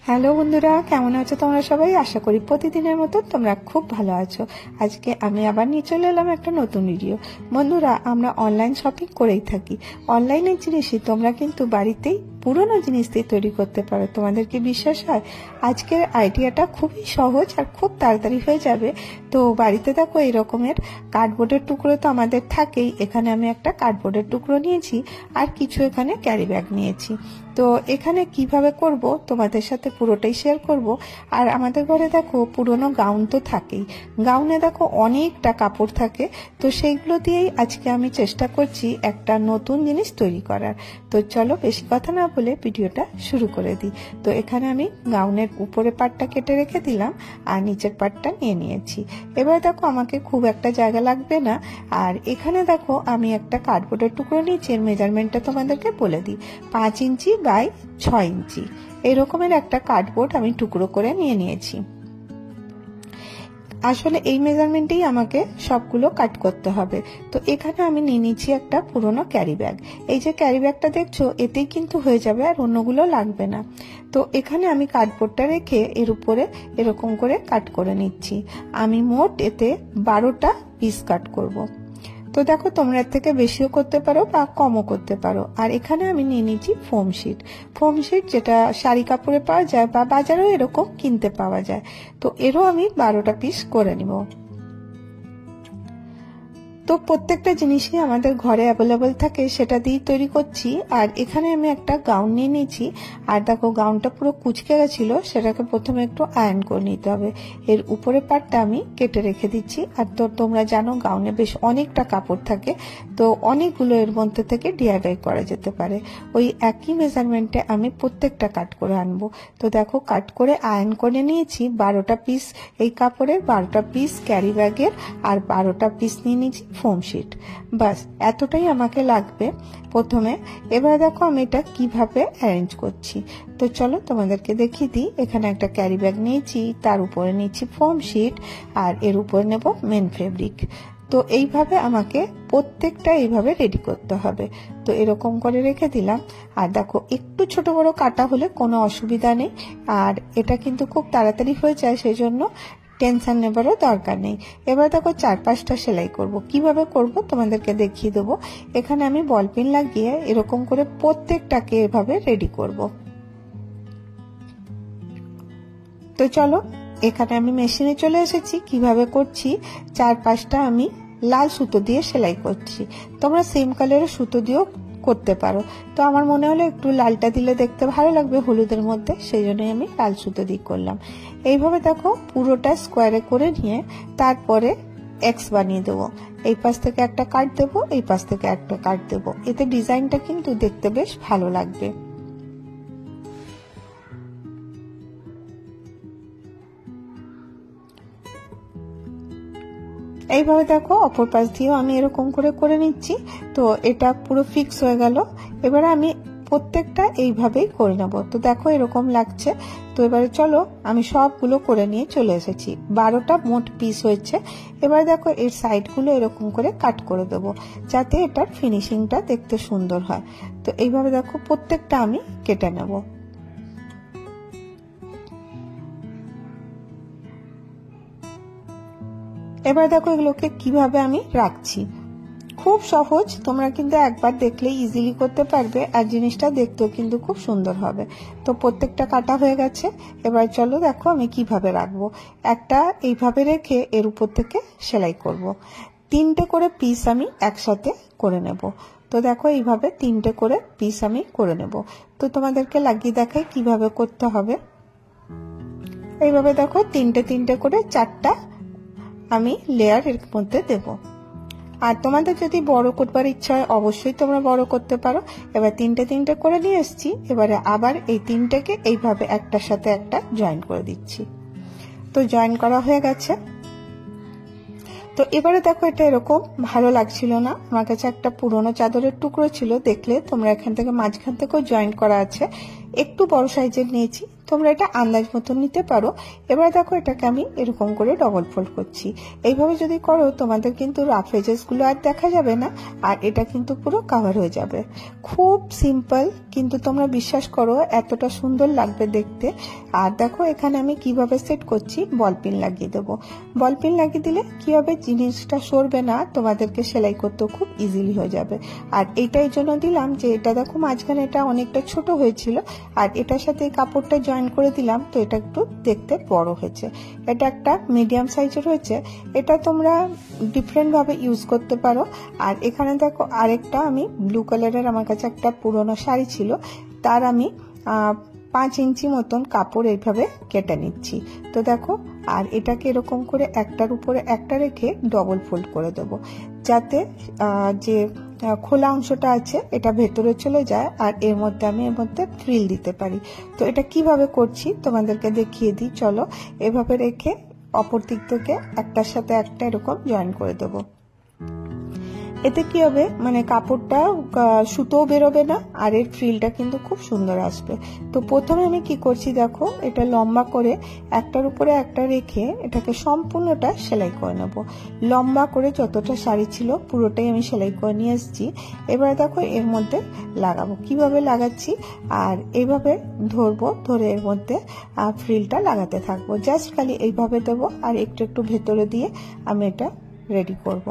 Hello বন্ধুরা, কেমন আছো তোমরা সবাই? আশা করি প্রতিদিনের মতো তোমরা খুব ভালো আছো। আজকে আমি আবার নিয়ে চলে এলাম একটা নতুন ভিডিও। বন্ধুরা, আমরা অনলাইন শপিং করেই থাকি। অনলাইনের জিনিসই তোমরা কিন্তু বাড়িতেই পুরনো জিনিস দিয়ে তৈরি করতে পারো। তোমাদেরকে বিশ্বাস হয়? আজকের আইডিয়াটা খুবই সহজ আর খুব তাড়াতাড়ি হয়ে যাবে। তো বাড়িতে দেখো এই রকমের কার্ডবোর্ডের টুকরো তো আমাদের থাকেই। এখানে আমি একটা কার্ডবোর্ডের টুকরো নিয়েছি আর কিছু এখানে ক্যারি ব্যাগ নিয়েছি। তো এখানে কিভাবে করব তোমাদের সাথে পুরোটাই শেয়ার করব। আর আমাদের ঘরে দেখো পুরনো গাউন তো থাকেই। গাউনে দেখো অনেকটা কাপড় থাকে, তো সেইগুলো দিয়েই আজকে আমি চেষ্টা করছি একটা নতুন জিনিস তৈরি করার। তো চলো বেশি কথা না বলে ভিডিওটা শুরু করে দিই। তো এখানে আমি গাউনের উপরে পাটটা কেটে রেখে দিলাম আর নিচের পাটটা নিয়ে নিয়েছি। এবার দেখো আমাকে খুব একটা জায়গা লাগবে না। আর এখানে দেখো আমি একটা কার্ডবোর্ডের টুকরো নিয়েছি। এর মেজারমেন্টটা তোমাদেরকে বলে দিই, 5 ইঞ্চি বাই 6 ইঞ্চি এরকমের একটা কার্ডবোর্ড আমি টুকরো করে নিয়ে নিয়েছি। আসলে এই মেজারমেন্টেই আমাকে সবগুলো কাট করতে হবে। তো এখানে আমি নিয়ে নিচ্ছি একটা পুরনো ক্যারি ব্যাগ। এই যে ক্যারি ব্যাগটা দেখছো, এতেই কিন্তু হয়ে যাবে, আর অন্যগুলো লাগবে না। তো এখানে আমি কার্ডবোর্ডটা রেখে এর উপরে এরকম করে কাট করে নিচ্ছি। আমি মোট এতে 12টা পিস কাট করব। তো দেখো তোমরা এর থেকে বেশিও করতে পারো বা কমও করতে পারো। আর এখানে আমি নিয়ে নিচ্ছি ফোম শিট। ফোম শিট যেটা শাড়ি কাপড়ে পাওয়া যায় বা বাজারেও এরকম কিনতে পাওয়া যায়। তো এরও আমি 12টা পিস করে নিব। তো প্রত্যেকটা জিনিসই আমাদের ঘরে অ্যাভেলেবল থাকে, সেটা দিয়েই তৈরি করছি। আর এখানে আমি একটা গাউন নিয়ে নিয়েছি। আর দেখো গাউনটা পুরো কুঁচকে গেছিল, সেটাকে প্রথমে একটু আয়রন করে নিতে হবে। এর উপরে পাটটা আমি কেটে রেখে দিচ্ছি। আর তো তোমরা জানো গাউনে বেশ অনেকটা কাপড় থাকে, তো অনেকগুলো এর মধ্যে থেকে ডিআইওয়াই করা যেতে পারে। ওই একই মেজারমেন্টে আমি প্রত্যেকটা কাট করে আনবো। তো দেখো কাট করে আয়রন করে নিয়েছি। 12টা পিস এই কাপড়ের, 12টা পিস ক্যারি ব্যাগের, আর 12টা পিস নিয়ে নিয়েছি ফোম শিট। বাস এতটাই আমাকে লাগবে প্রথমে। এবার দেখো আমি এটা কিভাবে অ্যারেঞ্জ করছি। তো চলো তোমাদেরকে দেখিয়ে দিই। এখানে একটা ক্যারি ব্যাগ নিয়েছি, তার উপরে নিচ্ছি ফোম শিট, আর এর উপরে নেব মেন ফেব্রিক। তো এইভাবে আমাকে প্রত্যেকটা এইভাবে রেডি করতে হবে। তো এরকম করে রেখে দিলাম। আর দেখো একটু ছোট বড় কাটা হলে কোনো অসুবিধা নেই, আর এটা কিন্তু খুব তাড়াতাড়ি হয়ে যায়, সেই জন্য টেনশন নেবারও দরকার নেই। এবার দেখো 4-5টা সেলাই করব। কিভাবে করব তোমাদেরকে দেখিয়ে দেবো। এখানে আমি বল পিন লাগিয়ে এরকম করে প্রত্যেকটাকে এভাবে রেডি করব। তো চলো এখানে আমি মেশিনে চলে এসেছি। কিভাবে করছি, 4-5টা আমি লাল সুতো দিয়ে সেলাই করছি। তোমরা সেম কালারের সুতো দিয়েও করতে পারো। তো আমার মনে হলো একটু লালটা দিলে দেখতে ভালো লাগবে হলুদের মধ্যে, সেই জন্যই আমি লাল সুতো দিয়ে করলাম। এইভাবে দেখো পুরোটা স্কোয়ারে করে নিয়ে তারপরে এক্স বানিয়ে দেবো। এই পাশ থেকে একটা কাট দেবো, এই পাশ থেকে একটা কাট দেবো। এতে ডিজাইনটা কিন্তু দেখতে বেশ ভালো লাগবে। এইভাবে দেখো অপর পাশ দিয়েও আমি এরকম করে করে নিচ্ছি। তো এটা পুরো ফিক্স হয়ে গেল। এবারে আমি প্রত্যেকটা এইভাবেই করে নেব। তো দেখো এরকম লাগছে। তো এবারে চলো আমি সবগুলো করে নিয়ে চলে এসেছি। 12টা মোট পিস হয়েছে। এবার দেখো এর সাইডগুলো এরকম করে কাট করে দেব, যাতে এটার ফিনিশিংটা দেখতে সুন্দর হয়। তো এইভাবে দেখো প্রত্যেকটা আমি কেটে নেব। এবার দেখো এগুলোকে কিভাবে আমি রাখছি। খুব সহজ, তোমরা কিন্তু একবার দেখলেই ইজিলি করতে পারবে, আর জিনিসটা দেখতেও কিন্তু খুব সুন্দর হবে। তো প্রত্যেকটা কাটা হয়ে গেছে। এবার চলো দেখো আমি কিভাবে রাখবো। একটা এইভাবে রেখে এর উপর থেকে সেলাই করব। 3টে করে পিস আমি একসাথে করে নেব। তো দেখো এইভাবে 3টে করে পিস আমি করে নেব। তো তোমাদেরকে লাগিয়ে দেখাই কিভাবে করতে হবে। এইভাবে দেখো 3টে করে 4টা আমি লেয়ার এর মধ্যে দেব। আর তোমাদের যদি বড় করবার ইচ্ছা হয় অবশ্যই তোমরা বড় করতে পারো। এবার 3টে করে নিয়ে এসেছি। এবারে আবার এই 3টেকে এইভাবে একটার সাথে একটা জয়েন করে দিচ্ছি। তো জয়েন করা হয়ে গেছে। তো এবারে দেখো এটা এরকম ভালো লাগছিল না। আমার কাছে একটা পুরনো চাদরের টুকরো ছিল, দেখলে তোমরা এখান থেকে মাঝখান থেকেও জয়েন করা আছে। একটু বড় সাইজের নিয়েছি, তোমরা এটা আন্দাজ মতো নিতে পারো। এবার দেখো এটাকে আমি এরকম করে ডবল ফোল্ড করছি। এইভাবে যদি করো তোমাদের কিন্তু রাফ এজেস গুলো আর দেখা যাবে না, আর এটা কিন্তু পুরো কভার হয়ে যাবে। খুব সিম্পল, কিন্তু তোমরা বিশ্বাস করো এতটা সুন্দর লাগবে দেখতে। আর দেখো এখানে আমি কিভাবে সেট করছি, বল পিন লাগিয়ে দেবো। বল পিন লাগিয়ে দিলে কি হবে, জিনিসটা সরবে না, তোমাদেরকে সেলাই করতেও খুব ইজিলি হয়ে যাবে। আর এইটাই জন্য দিলাম যে এটা দেখো মাঝখানে এটা অনেকটা ছোট হয়েছিল, আর এটার সাথে কাপড়টা জয়েন করে দিলাম, তো এটা একটু দেখতে বড় হয়েছে। এটা একটা মিডিয়াম সাইজের হয়েছে, এটা তোমরা ডিফারেন্ট ভাবে ইউজ করতে পারো। আর এখানে দেখো আরেকটা আমি ব্লু কালারের আমার কাছে একটা পুরনো শাড়ি ছিল, তার আমি 5 ইঞ্চি মতন কাপড় এইভাবে কেটে নিচ্ছি। তো দেখো, আর এটাকে এরকম করে একটার উপরে একটা রেখে ডবল ফোল্ড করে দেবো, যাতে যে খোলা অংশটা আছে এটা ভেতরে চলে যায়, আর এর মধ্যে আমি এর মধ্যে ফ্রিল দিতে পারি। তো এটা কিভাবে করছি তোমাদেরকে দেখিয়ে দিই, চলো। এভাবে রেখে অপর দিক থেকে একটার সাথে একটা এরকম জয়েন করে দেবো। এতে কি হবে, মানে কাপড়টা সুতোও বেরোবে না, আর এর ফ্রিলটা কিন্তু খুব সুন্দর আসবে। তো প্রথমে আমি কি করছি দেখো, এটা লম্বা করে একটার উপরে একটা রেখে এটাকে সম্পূর্ণটা সেলাই করে নেব। লম্বা করে যতটা শাড়ি ছিল পুরোটাই আমি সেলাই করে নিয়ে এসেছি। এবারে দেখো এর মধ্যে লাগাবো, কিভাবে লাগাচ্ছি, আর এইভাবে ধরবো, ধরে এর মধ্যে ফ্রিলটা লাগাতে থাকবো। জাস্ট খালি এইভাবে দেবো, আর একটু একটু ভেতরে দিয়ে আমি এটা রেডি করব।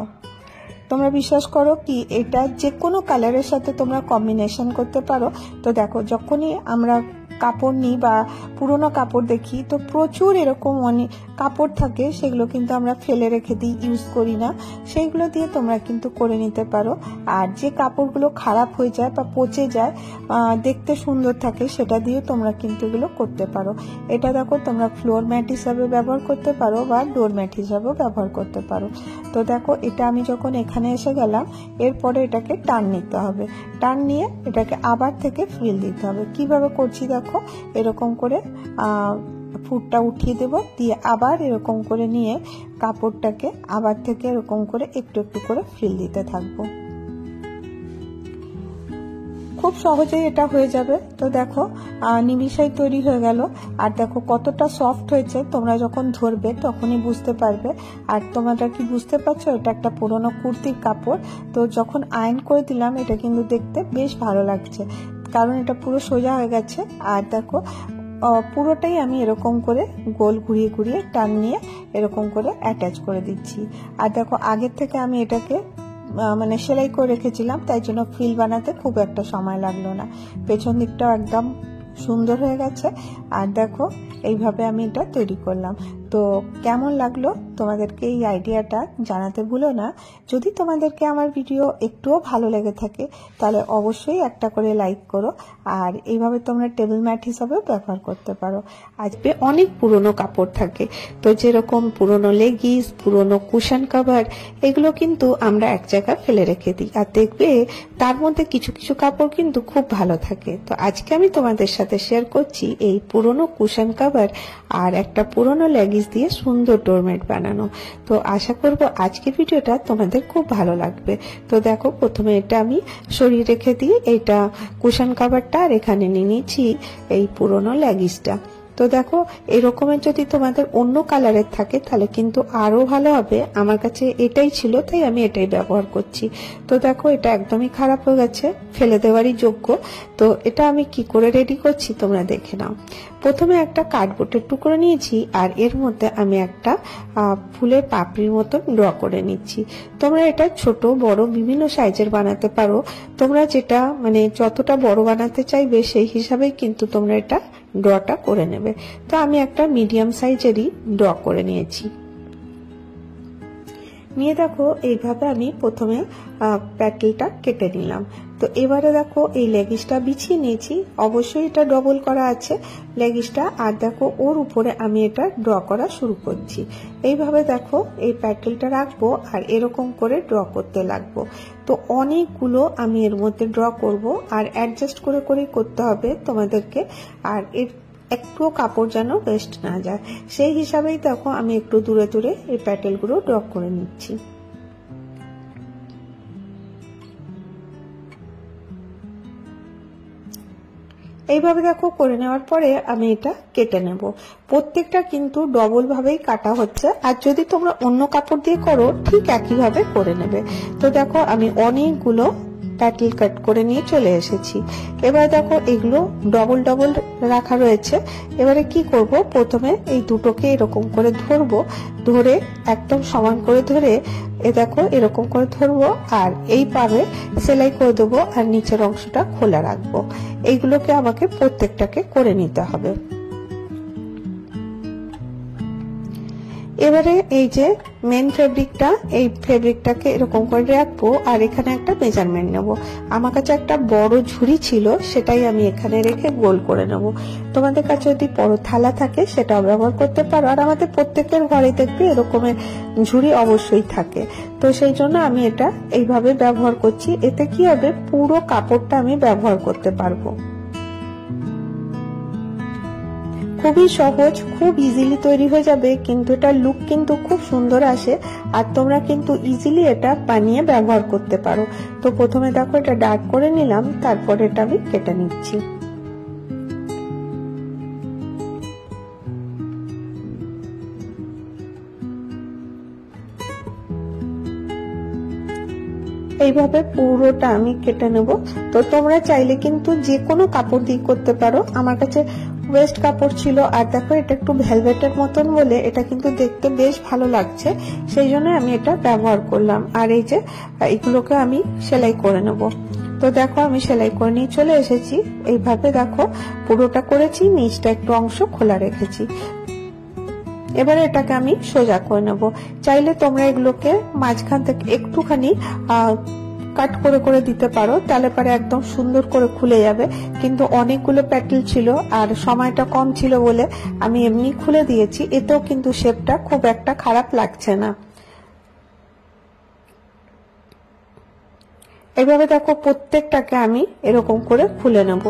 তোমরা বিশ্বাস করো কি, এটা যে কোনো কালারের সাথে তোমরা কম্বিনেশন করতে পারো। তো দেখো যখনই আমরা কাপড় নিই বা পুরোনো কাপড় দেখি, তো প্রচুর এরকম অনেক কাপড় থাকে, সেগুলো কিন্তু আমরা ফেলে রেখে দিই, ইউজ করি না। সেইগুলো দিয়ে তোমরা কিন্তু করে নিতে পারো। আর যে কাপড়গুলো খারাপ হয়ে যায় বা পচে যায়, দেখতে সুন্দর থাকে, সেটা দিয়ে তোমরা কিন্তু এগুলো করতে পারো। এটা দেখো তোমরা ফ্লোর ম্যাট হিসাবে ব্যবহার করতে পারো বা ডোর ম্যাট হিসাবেও ব্যবহার করতে পারো। তো দেখো এটা আমি যখন এখানে এসে গেলাম, এরপরে এটাকে টান নিতে হবে। টান নিয়ে এটাকে আবার থেকে ফ্রিল দিতে হবে। কিভাবে করছি দেখো, এরকম করে ফুটটা উঠিয়ে দেব, দিয়ে আবার এরকম করে নিয়ে কাপড়টাকে আবার থেকে এরকম করে একটু একটু করে ফ্রিল দিতে থাকবো। খুব সহজেই এটা হয়ে যাবে। তো দেখো নিমিষেই তৈরি হয়ে গেল। আর দেখো কতটা সফট হয়েছে, তোমরা যখন ধরবে তখনই বুঝতে পারবে। আর তোমরা কি বুঝতে পারছো, এটা একটা পুরনো কুর্তির কাপড়। তো যখন আয়রন করে দিলাম, এটা কিন্তু দেখতে বেশ ভালো লাগছে, কারণ এটা পুরো সোজা হয়ে গেছে। আর দেখো পুরোটাই আমি এরকম করে গোল ঘুরিয়ে ঘুরিয়ে টান নিয়ে এরকম করে অ্যাটাচ করে দিচ্ছি। আর দেখো আগের থেকে আমি এটাকে মানে সেলাই করে রেখেছিলাম, তাই জন্য ফ্রিল বানাতে খুব একটা সময় লাগলো না। পেছন দিকটাও একদম সুন্দর হয়ে গেছে। আর দেখো এইভাবে আমি এটা তৈরি করলাম। তো কেমন লাগলো তোমাদেরকে এই আইডিয়াটা জানাতে ভুলো না। যদি তোমাদেরকে আমার ভিডিও একটুও ভালো লেগে থাকে, তাহলে অবশ্যই একটা করে লাইক করো। আর এইভাবে তোমরা টেবিল ম্যাট হিসাবেও ব্যবহার করতে পারো। আজকে অনেক পুরনো কাপড় থাকে, তো যেরকম পুরনো লেগিস, পুরনো কুশন কভার, এগুলো কিন্তু আমরা এক জায়গায় ফেলে রেখে দিই, আর দেখবে তার মধ্যে কিছু কিছু কাপড় কিন্তু খুব ভালো থাকে। তো আজকে আমি তোমাদের সাথে শেয়ার করছি এই পুরনো কুশন কভার আর একটা পুরনো লেগিস দিয়ে সুন্দর ডোরম্যাট বানানো। তো আশা করব আজকের ভিডিওটা তোমাদের খুব ভালো লাগবে। তো দেখো প্রথমে এটা আমি সরিয়ে রেখে দিই, এইটা কুশন কভারটা, আর এখানে নিয়ে নিচ্ছি এই পুরনো লেগিসটা। তো দেখো এরকমের যদি তোমাদের অন্য কালারের থাকে তাহলে কিন্তু আরো ভালো হবে। আমার কাছে এটাই ছিল, তাই আমি এটাই ব্যবহার করছি। তো দেখো এটা একদমই খারাপ হয়ে গেছে, ফেলে দেওয়ারই যোগ্য। তো এটা আমি কি করে রেডি করছি তোমরা দেখে নাও। প্রথমে একটা কার্ডবোর্ডের টুকরো নিয়েছি, আর এর মধ্যে আমি একটা ফুলের পাপড়ির মতন ড্র করে নিচ্ছি। তোমরা এটা ছোট বড় বিভিন্ন সাইজের বানাতে পারো, তোমরা যেটা মানে যতটা বড় বানাতে চাইবে সেই হিসাবেই কিন্তু তোমরা এটা ড্রটা করে নেবে। তো আমি একটা মিডিয়াম সাইজেরই ড্র করে নিয়েছি। নিয়ে দেখো এইভাবে আমি প্রথমে প্যাটেলটা কেটে নিলাম। তো এবারে দেখো এই লেগিসটা বিছিয়ে নিয়েছি, অবশ্যই এটা ডবল করা আছে লেগিসটা। আর দেখো ওর উপরে আমি এটা ড্র করা শুরু করছি। এইভাবে দেখো এই প্যাটেলটা রাখবো, আর এরকম করে ড্র করতে লাগবো। তো অনেকগুলো আমি এর মধ্যে ড্র করব, আর অ্যাডজাস্ট করে করেই করতে হবে তোমাদেরকে। আর এর একটুও কাপড় যেন ওয়েস্ট না যায়, সেই হিসাবেই দেখো আমি একটু দূরে দূরে এই প্যাটেলগুলো ড্র করে নিচ্ছি। এইভাবে দেখো করে নেওয়ার পরে আমি এটা কেটে নেব। প্রত্যেকটা কিন্তু ডবল ভাবেই কাটা হচ্ছে, আর যদি তোমরা অন্য কাপড় দিয়ে করো ঠিক একইভাবে করে নেবে। তো দেখো আমি অনেকগুলো প্যাটেল কাট করে নিয়ে চলে এসেছি। এবার দেখো এগুলো ডবল ডবল রাখা রয়েছে। এবারে কি করব, প্রথমে এই দুটোকে এরকম করে ধরবো, ধরে একদম সমান করে ধরে দেখো এরকম করে ধরবো, আর এই পাবে সেলাই করে দেবো, আর নিচের অংশটা খোলা রাখবো। এইগুলোকে আমাকে প্রত্যেকটাকে করে নিতে হবে। এবারে এই যে মেন ফেব্রিকটা, এই ফেব্রিকটাকে এরকম করে রাখবো, আর এখানে একটা মেজারমেন্ট নেব। আমার কাছে একটা বড় ঝুড়ি ছিল, সেটাই আমি এখানে রেখে গোল করে নেব। তোমাদের কাছে যদি বড় থালা থাকে সেটাও ব্যবহার করতে পারো, আর আমাদের প্রত্যেকের ঘরে দেখবে এরকমের ঝুড়ি অবশ্যই থাকে। তো সেই জন্য আমি এটা এইভাবে ব্যবহার করছি। এতে কি হবে, পুরো কাপড়টা আমি ব্যবহার করতে পারবো। খুবই সহজ, খুব ইজিলি তৈরি হয়ে যাবে, কিন্তু এটার লুক কিন্তু খুব সুন্দর আসে, আর তোমরা কিন্তু ইজিলি এটা বানিয়ে ব্যবহার করতে পারো। তো প্রথমে দেখো এটা ডার্ক করে নিলাম, তারপরে এটা আমি কেটে নিচ্ছি। এইভাবে পুরোটা আমি কেটে নেব। তো তোমরা চাইলে কিন্তু যে কোনো কাপড় দিয়ে করতে পারো। আমার কাছে ওয়েস্ট কাপড় ছিল, আর দেখো এটা একটু ভেলভেটের মতন বলে এটা কিন্তু দেখতে বেশ ভালো লাগছে, সেই জন্য আমি এটা ব্যবহার করলাম। আর এই যে এগুলোকে আমি সেলাই করে নেব। তো দেখো আমি সেলাই করে নিয়ে চলে এসেছি। এইভাবে দেখো পুরোটা করেছি, নিচটা একটু অংশ খোলা রেখেছি। এবারে এটাকে আমি সোজা করে নেব। চাইলে তোমরা এগুলোকে মাঝখান থেকে একটুখানি কাট করে করে দিতে পারো, তাহলে পরে একদম সুন্দর করে খুলে যাবে। কিন্তু অনেকগুলো প্যাটেল ছিল আর সময়টা কম ছিল বলে আমি এমনি খুলে দিয়েছি, এতেও কিন্তু শেপটা খুব একটা খারাপ লাগছে না। এভাবে দেখো প্রত্যেকটাকে আমি এরকম করে খুলে নেব।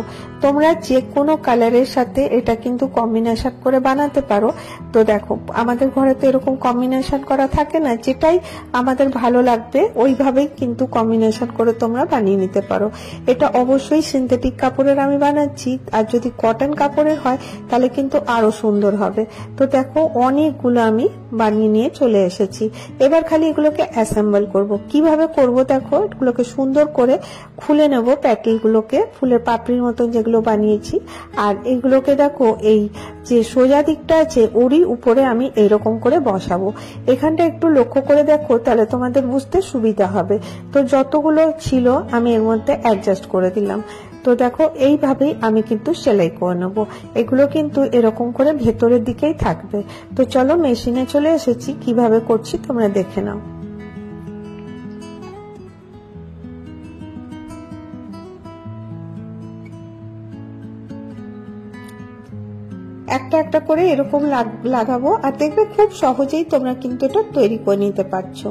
তোমরা যে কোনো কালারের সাথে এটা কিন্তু কম্বিনেশন করে বানাতে পারো। তো দেখো আমাদের ঘরে তো এরকম কম্বিনেশন করা থাকে না, যেটাই আমাদের ভালো লাগবে ওইভাবেই কিন্তু কম্বিনেশন করে তোমরা বানিয়ে নিতে পারো। এটা অবশ্যই সিনথেটিক কাপড়ের আমি বানাচ্ছি, আর যদি কটন কাপড়ের হয় তাহলে কিন্তু আরো সুন্দর হবে। তো দেখো অনেকগুলো আমি বানিয়ে নিয়ে চলে এসেছি। এবার খালি এগুলোকে অ্যাসেম্বল করব। কিভাবে করব দেখো, এগুলোকে সুন্দর করে খুলে নেব, প্যাটেল গুলোকে ফুলের পাপড়ির মতন যেগুলো বানিয়েছি। আর এগুলোকে দেখো এই যে সোজা দিকটা আছে ওরই উপরে আমি এইরকম করে বসাবো। এখানটা একটু লক্ষ্য করে দেখো, তাহলে তোমাদের বুঝতে সুবিধা হবে। তো যতগুলো ছিল আমি এর মধ্যে অ্যাডজাস্ট করে দিলাম। তো দেখো এইভাবেই আমি কিন্তু সেলাই করে নেব। এগুলো কিন্তু এরকম করে ভেতরের দিকেই থাকবে। তো চলো মেশিনে চলে এসেছি, কিভাবে করছি তোমরা দেখে নাও। একটা একটা করে এরকম লাগাবো, আর দেখবে খুব সহজেই তোমরা কিন্তু এটা তৈরি করে নিতে পারছো।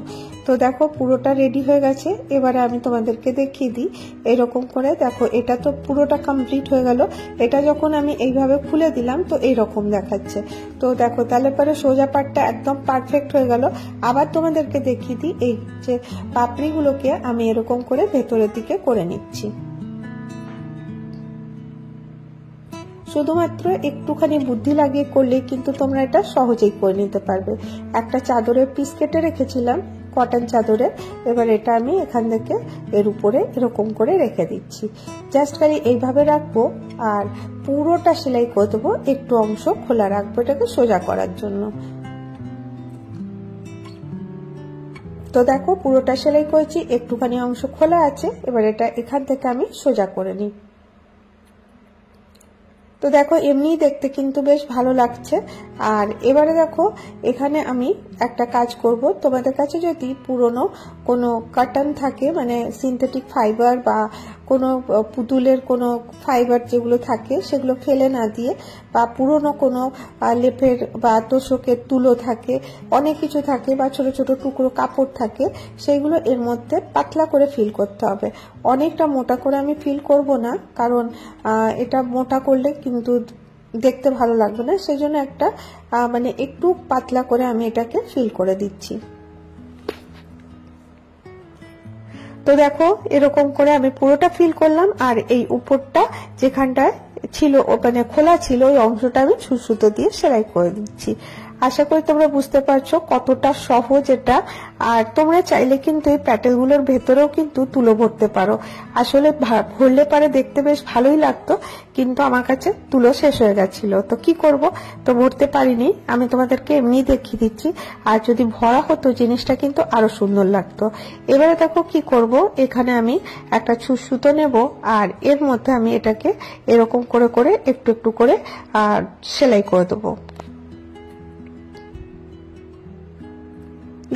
তো দেখো পুরোটা রেডি হয়ে গেছে। এবারে আমি তোমাদেরকে দেখিয়ে দিই। এরকম করে দেখো, এটা তো পুরোটা কমপ্লিট হয়ে গেল। এটা যখন আমি এইভাবে খুলে দিলাম তো এইরকম দেখাচ্ছে। তো দেখো তাহলে পরে সোজা পাটটা একদম পারফেক্ট হয়ে গেল। আবার তোমাদেরকে দেখিয়ে দিই, এই যে পাপড়িগুলোকে আমি এরকম করে ভেতরের দিকে করে নিচ্ছি। শুধুমাত্র একটুখানি বুদ্ধি লাগিয়ে করলে কিন্তু তোমরা এটা সহজেই করে নিতে পারবে। একটা চাদরের পিস কেটে রেখেছিলাম, কটন চাদরে। এবার এটা আমি এখান থেকে এর উপরে এরকম করে রেখে দিচ্ছি। জাস্ট খালি এইভাবে রাখবো, আর পুরোটা সেলাই করে দেবো, একটু অংশ খোলা রাখবো এটাকে সোজা করার জন্য। তো দেখো পুরোটা সেলাই করেছি, একটুখানি অংশ খোলা আছে। এবার এটা এখান থেকে আমি সোজা করে নিই। তো দেখো এমনি দেখতে কিন্তু বেশ ভালো লাগছে। আর এবারে দেখো এখানে আমি একটা কাজ করব। তোমাদের কাছে যদি পুরনো কোনো কটন থাকে, মানে সিনথেটিক ফাইবার বা কোনো পুতুলের কোনো ফাইবার যেগুলো থাকে সেগুলো ফেলে না দিয়ে, বা পুরনো কোনো লেপের বা তোষকের তুলো থাকে, অনেক কিছু থাকে, বা ছোট ছোট টুকরো কাপড় থাকে, সেইগুলো এর মধ্যে পাতলা করে ফিল করতে হবে। অনেকটা মোটা করে আমি ফিল করব না, কারণ এটা মোটা করলে কিন্তু দেখতে ভালো লাগবে না। সেই জন্য একটা মানে একটু পাতলা করে আমি এটাকে ফিল করে দিচ্ছি। তো দেখো এরকম করে আমি পুরোটা ফিল করলাম, আর এই উপরটা যেখানটায় ছিল মানে খোলা ছিল ওই অংশটা আমি সুতো দিয়ে সেলাই করে দিচ্ছি। আশা করি তোমরা বুঝতে পারছো কতটা সহজ এটা। আর তোমরা চাইলে কিন্তু এই প্যাটেলগুলোর ভেতরেও কিন্তু তুলো ভরতে পারো। আসলে ভরলে পারে দেখতে বেশ ভালোই লাগতো, কিন্তু আমার কাছে তুলো শেষ হয়ে গেছিল, তো কি করব, তো ভরতে পারিনি। আমি তোমাদেরকে এমনি দেখিয়ে দিচ্ছি। আর যদি ভরা হতো জিনিসটা কিন্তু আরো সুন্দর লাগতো। এবারে দেখো কি করব, এখানে আমি একটা সুতো নেব আর এর মধ্যে আমি এটাকে এরকম করে করে একটু একটু করে সেলাই করে দেবো।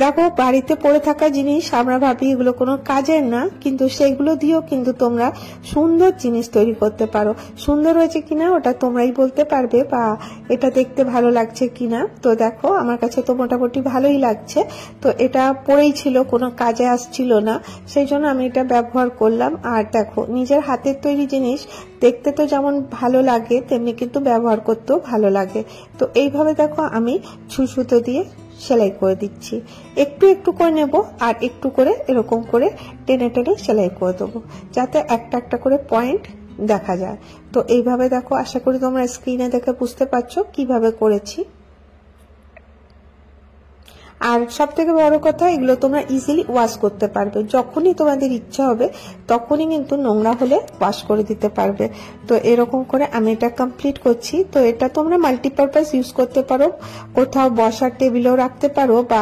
দেখো বাড়িতে পড়ে থাকা জিনিস আমরা ভাবি এগুলো কোনো কাজের না, কিন্তু সেগুলো দিয়েও কিন্তু তোমরা সুন্দর জিনিস তৈরি করতে পারো। সুন্দর হয়েছে কিনা ওটা তোমরাই বলতে পারবে, বা এটা দেখতে ভালো লাগছে কিনা। তো দেখো আমার কাছে তো মোটামুটি ভালোই লাগছে। তো এটা পড়েই ছিল, কোনো কাজে আসছিল না, সেই জন্য আমি এটা ব্যবহার করলাম। আর দেখো নিজের হাতের তৈরি জিনিস দেখতে তো যেমন ভালো লাগে তেমনি কিন্তু ব্যবহার করতেও ভালো লাগে। তো এইভাবে দেখো আমি সুতো দিয়ে সেলাই করে দিচ্ছি। একটু একটু করে নেব আর একটু করে এরকম করে টেনে টেনে সেলাই করে দেবো, যাতে একটা একটা করে পয়েন্ট দেখা যায়। তো এইভাবে দেখো, আশা করি তোমরা স্ক্রিনে দেখে বুঝতে পারছো কিভাবে করেছি। আর সব থেকে বড় কথা, এগুলো তোমরা ইজিলি ওয়াশ করতে পারবে। যখনই তোমাদের ইচ্ছা হবে তখনই কিন্তু নোংরা হলে ওয়াশ করে দিতে পারবে। তো এরকম করে আমি এটা কমপ্লিট করছি। তো এটা তোমরা মাল্টিপারপাস ইউজ করতে পারো, কোথাও বসার টেবিলেও রাখতে পারো, বা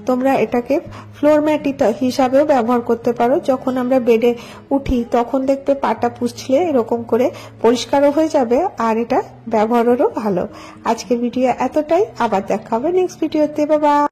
তোমরা এটাকে ফ্লোর ম্যাট হিসাবেও ব্যবহার করতে পারো। যখন আমরা বেডে উঠি তখন দেখবে পাটা পুছলে এরকম করে পরিষ্কারও হয়ে যাবে, আর এটা ব্যবহারেরও ভালো। আজকের ভিডিও এতটাই, আবার দেখা হবে নেক্সট ভিডিওতে। বাবা।